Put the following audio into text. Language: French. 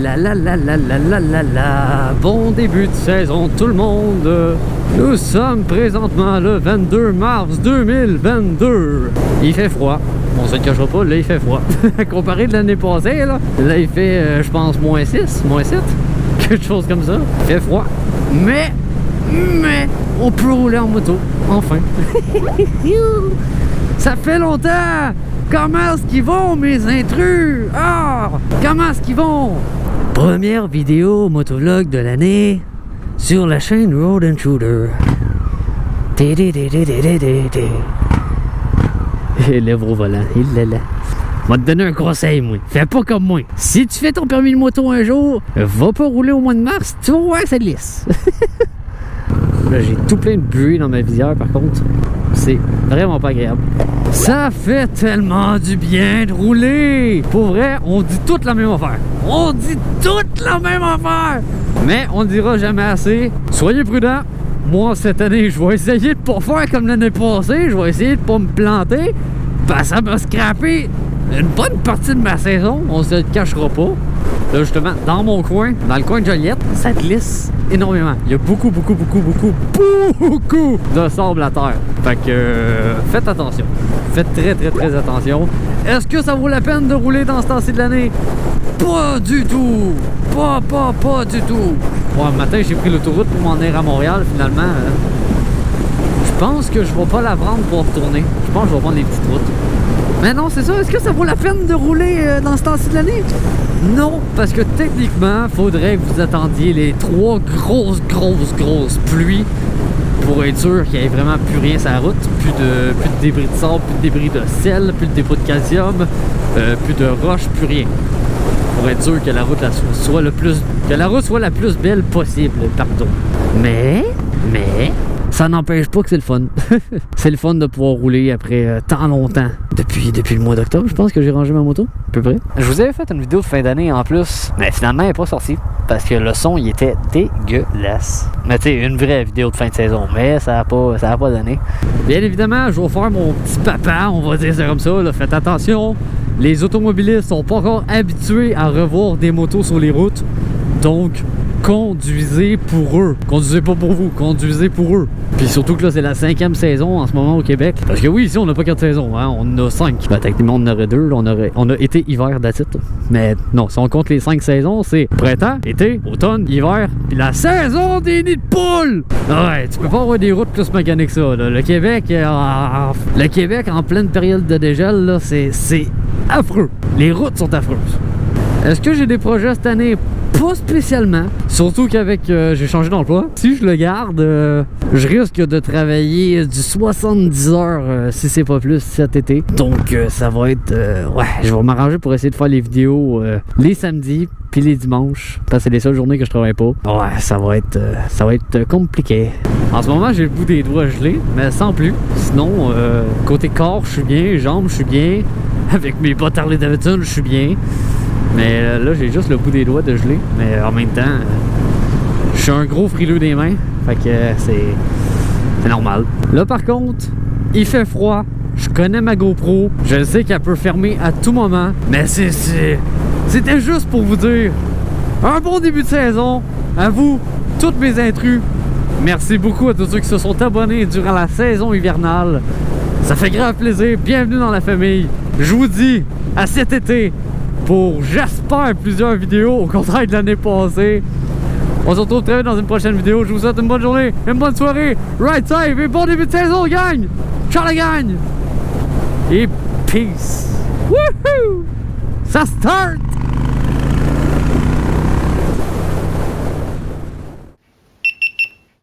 La la la la la la la la. Bon début de saison tout le monde. Nous sommes présentement le 22 mars 2022. Il fait froid. On se le cachera pas, là il fait froid. Comparé de l'année passée, là il fait, je pense, moins 6, moins 7. Quelque chose comme ça. Il fait froid. Mais, on peut rouler en moto. Enfin. Ça fait longtemps. Comment est-ce qu'ils vont, mes intrus? Ah! Comment est-ce qu'ils vont? Première vidéo motovlog de l'année sur la chaîne Road and Shooter. Et lèvres au volant. Il est là. Je vais te donner un conseil, moi. Fais pas comme moi. Si tu fais ton permis de moto un jour, va pas rouler au mois de mars, tu vas voir, c'est lisse. Là, j'ai tout plein de buée dans ma visière, par contre. C'est vraiment pas agréable. Ça fait tellement du bien de rouler. Pour vrai, on dit toute la même affaire. On dit toute la même affaire. Mais on dira jamais assez. Soyez prudents. Moi, cette année, je vais essayer de pas faire comme l'année passée. Je vais essayer de pas me planter. Parce que ça va scraper une bonne partie de ma saison. On se le cachera pas. Là, justement, dans mon coin, dans le coin de Joliette, ça glisse énormément. Il y a beaucoup de sable à terre. Fait que faites attention. Faites très attention. Est-ce que ça vaut la peine de rouler dans ce temps-ci de l'année? Pas du tout. Pas du tout. Bon, le matin, j'ai pris l'autoroute pour m'en aller à Montréal, finalement. Je pense que je vais pas la prendre pour retourner. Je pense que je vais prendre les petites routes. Mais non, c'est ça. Est-ce que ça vaut la peine de rouler dans ce temps-ci de l'année? Non, parce que techniquement, faudrait que vous attendiez les 3 grosses pluies pour être sûr qu'il n'y ait vraiment plus rien sur la route. Plus de débris de sable, plus de débris de sel, plus de dépôts de calcium, plus de roches, plus rien. Pour être sûr que la route soit la plus belle possible, pardon. Mais ça n'empêche pas que c'est le fun. C'est le fun de pouvoir rouler après tant longtemps. Depuis le mois d'octobre, je pense que j'ai rangé ma moto, à peu près. Je vous avais fait une vidéo de fin d'année en plus, mais finalement, elle n'est pas sortie. Parce que le son, il était dégueulasse. Mais tu sais, une vraie vidéo de fin de saison, mais ça n'a pas donné. Bien évidemment, je vais faire mon petit papa, on va dire ça comme ça. Là. Faites attention, les automobilistes sont pas encore habitués à revoir des motos sur les routes. Donc, conduisez pour eux. Conduisez pas pour vous, conduisez pour eux. Puis surtout que là, c'est la 5e saison en ce moment au Québec. Parce que oui, ici, on n'a pas 4 saisons, hein, on en a 5. Ben, techniquement, on en aurait 2. On a été, hiver, that's it. Mais non, si on compte les 5 saisons, c'est printemps, été, automne, hiver, puis la saison des nids de poules! Ouais, tu peux pas avoir des routes plus mécaniques que ça. Là. Le Québec, en pleine période de dégel, là, c'est affreux. Les routes sont affreuses. Est-ce que j'ai des projets cette année? Pas spécialement. Surtout qu'avec... j'ai changé d'emploi. Si je le garde, je risque de travailler du 70 heures, si c'est pas plus, cet été. Donc, ça va être... ouais, je vais m'arranger pour essayer de faire les vidéos les samedis puis les dimanches. Parce que c'est les seules journées que je travaille pas. Ouais, ça va être compliqué. En ce moment, j'ai le bout des doigts gelés, mais sans plus. Sinon, côté corps, je suis bien. Jambes, je suis bien. Avec mes bottes Harley Davidson, je suis bien. Mais là, j'ai juste le bout des doigts de gelé. Mais en même temps, je suis un gros frileux des mains. Fait que c'est normal. Là, par contre, il fait froid. Je connais ma GoPro. Je sais qu'elle peut fermer à tout moment. Mais c'était juste pour vous dire un bon début de saison. À vous, tous mes intrus. Merci beaucoup à tous ceux qui se sont abonnés durant la saison hivernale. Ça fait grave plaisir. Bienvenue dans la famille. Je vous dis à cet été. Pour, j'espère, plusieurs vidéos au contraire de l'année passée. On se retrouve très vite dans une prochaine vidéo. Je vous souhaite une bonne journée, une bonne soirée. Right side et bon début de saison, gang! Ciao la gang! Et peace! Wouhou! Ça start!